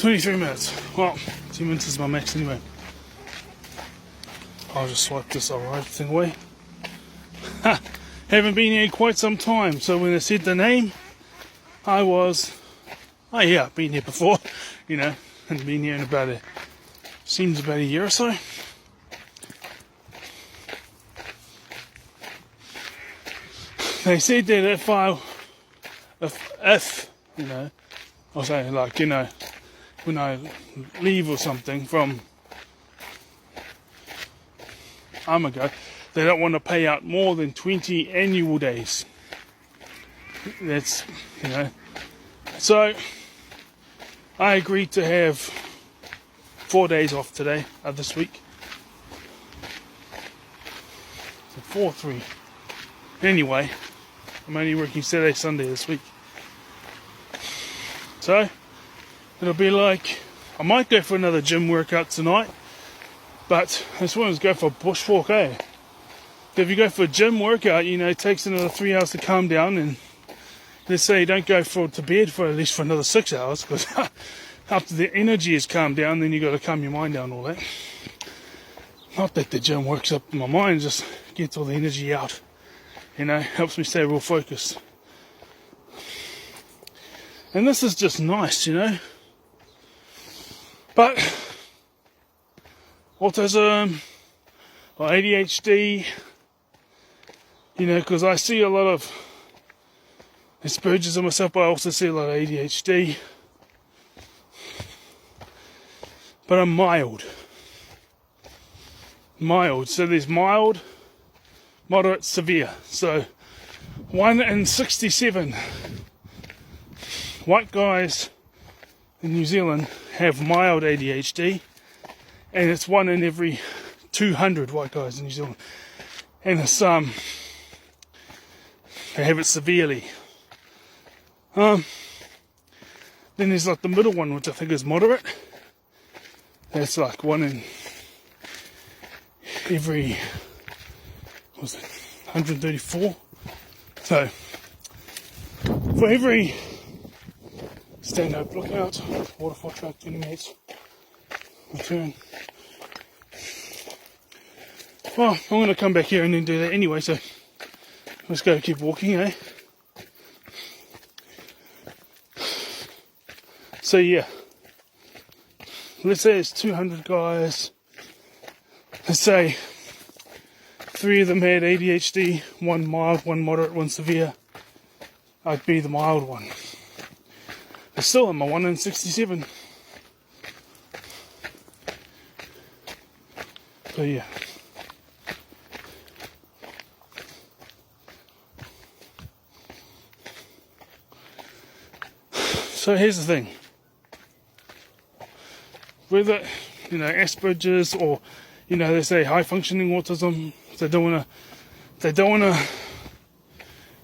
23 minutes. Well, 2 minutes is my max anyway. I'll just swipe this alright thing away. Ha! Haven't been here quite some time, so when I said the name, I've been here before, you know, and been here in about a year or so. They said that if you know, I'll say like, you know, when I leave or something from Armago, they don't want to pay out more than 20 annual days. That's, you know, so I agreed to have 4 days off today, this week. So 4, 3. Anyway, I'm only working Saturday, Sunday this week. So, it'll be like, I might go for another gym workout tonight, but I just want to go for a bushwalk, eh? If you go for a gym workout, you know, it takes another 3 hours to calm down, and let's say you don't go to bed for at least for another 6 hours, because after the energy has calmed down, then you got to calm your mind down and all that. Not that the gym works up my mind, just gets all the energy out. You know, helps me stay real focused. And this is just nice, you know. But autism or ADHD, you know, because I see a lot of Aspergers in myself, but I also see a lot of ADHD. But I'm mild. So there's mild, moderate, severe. So 1 in 67 white guys in New Zealand have mild ADHD, and it's 1 in every 200 white guys in New Zealand, and it's they have it severely. Then there's like the middle one, which I think is moderate. That's like 1 in every, what was it, 134. So for every stand up, look out, waterfall track, 20 minutes, return. Well, I'm going to come back here and then do that anyway, so let's go keep walking, eh? So yeah, let's say it's 200 guys, let's say 3 of them had ADHD, 1 mild, 1 moderate, 1 severe. I'd be the mild one. But still, I'm a 1 in 67. So yeah. So here's the thing. Whether, you know, Aspergers or, you know, they say high functioning autism, they don't want to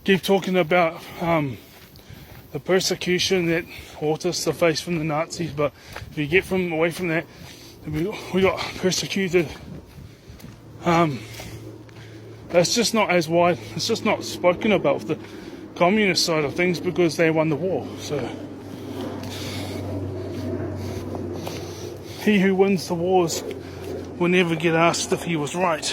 keep talking about the persecution that autists have faced from the Nazis, but if you get away from that, we got persecuted. It's just not as wide. It's just not spoken about the communist side of things because they won the war. So he who wins the wars will never get asked if he was right.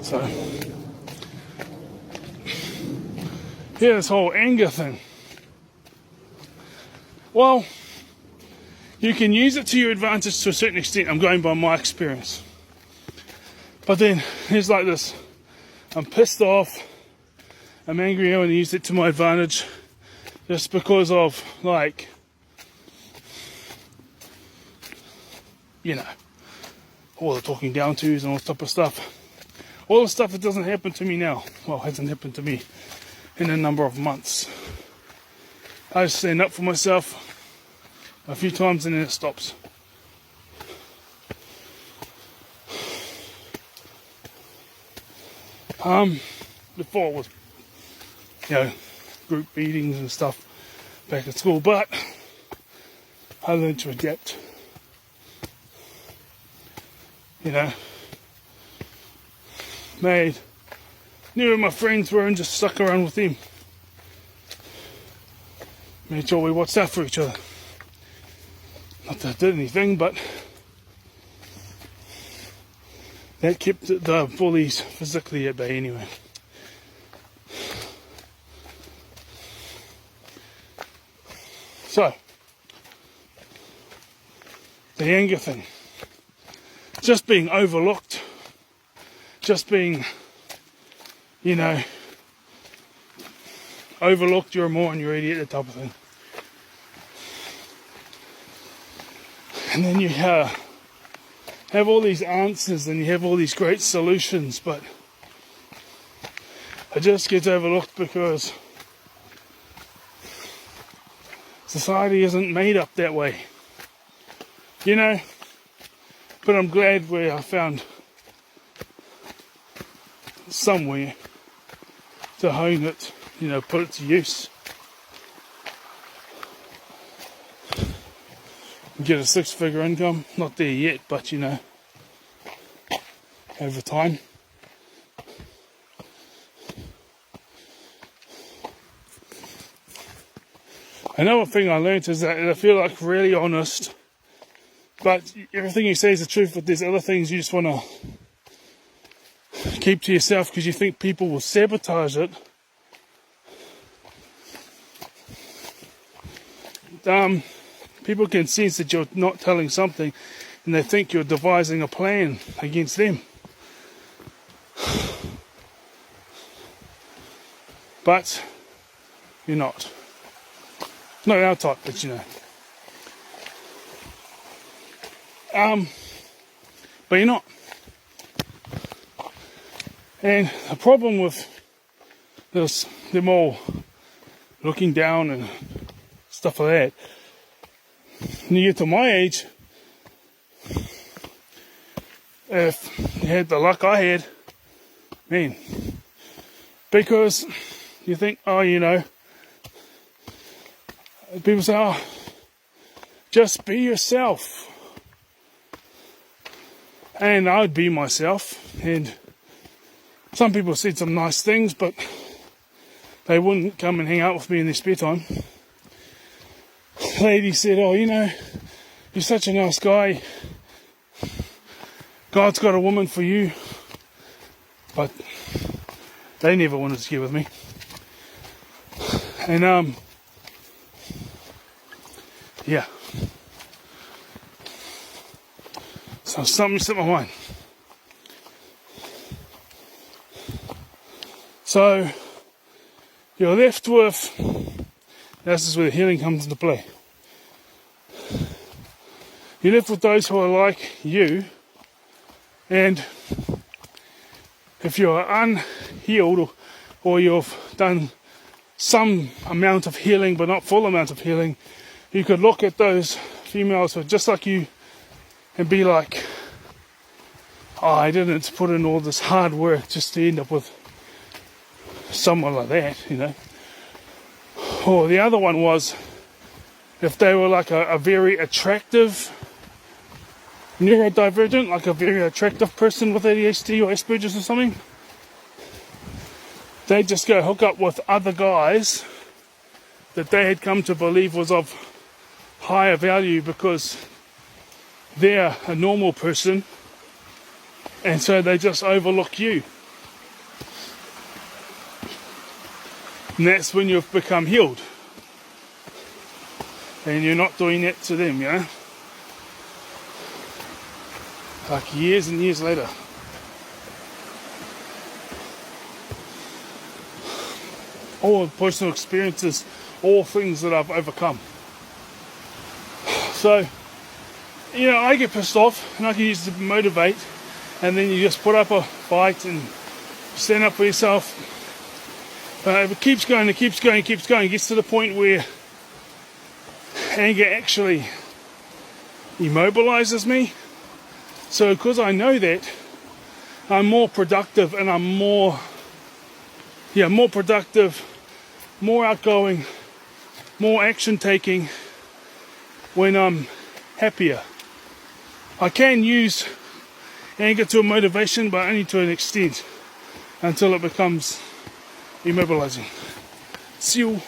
So yeah, this whole anger thing. Well, you can use it to your advantage to a certain extent. I'm going by my experience. But then there's like this. I'm pissed off. I'm angry. I want to use it to my advantage. Just because of, like, you know, all the talking down tos and all that type of stuff. All the stuff that doesn't happen to me now. Well, hasn't happened to me in a number of months. I just stand up for myself a few times and then it stops. Before it was, you know, group meetings and stuff back at school, but I learned to adapt. You know, knew who my friends were and just stuck around with them. made sure we watched out for each other. Not that I did anything, but that kept the bullies physically at bay anyway. So, the anger thing. Just being overlooked. Just being, overlooked, you're a moron, you're an idiot, that type of thing. And then you have all these answers and you have all these great solutions, but it just gets overlooked because society isn't made up that way. But I'm glad where I found somewhere to hone it, put it to use. Get a 6-figure income, not there yet, but over time. Another thing I learned is that I feel like really honest, but everything you say is the truth, but there's other things you just want to keep to yourself because you think people will sabotage it. People can sense that you're not telling something and they think you're devising a plan against them. But you're not. Not our type, but but you're not. And the problem with them all looking down and stuff like that, when you get to my age, if you had the luck I had, man, because you think, people say, just be yourself. And I would be myself, and some people said some nice things, but they wouldn't come and hang out with me in their spare time. Lady said, you're such a nice guy. God's got a woman for you. But they never wanted to get with me. And, yeah. So something slipped my mind. So, you're left with, this is where the healing comes into play. You're left with those who are like you, and if you're unhealed or you've done some amount of healing but not full amount of healing, you could look at those females who are just like you and be like, I didn't put in all this hard work just to end up with someone like that, Or the other one was, if they were like a very attractive neurodivergent, like a very attractive person with ADHD or Aspergers or something, they just go hook up with other guys that they had come to believe was of higher value because they're a normal person, and so they just overlook you. And that's when you've become healed. And you're not doing that to them, Like years and years later. All personal experiences, all things that I've overcome. So, I get pissed off and I can use it to motivate, and then you just put up a fight and stand up for yourself. But if it keeps going, it gets to the point where anger actually immobilizes me. So because I know that, I'm more productive and I'm more productive, more outgoing, more action taking when I'm happier. I can use anger to a motivation, but only to an extent, until it becomes immobilizing. See you.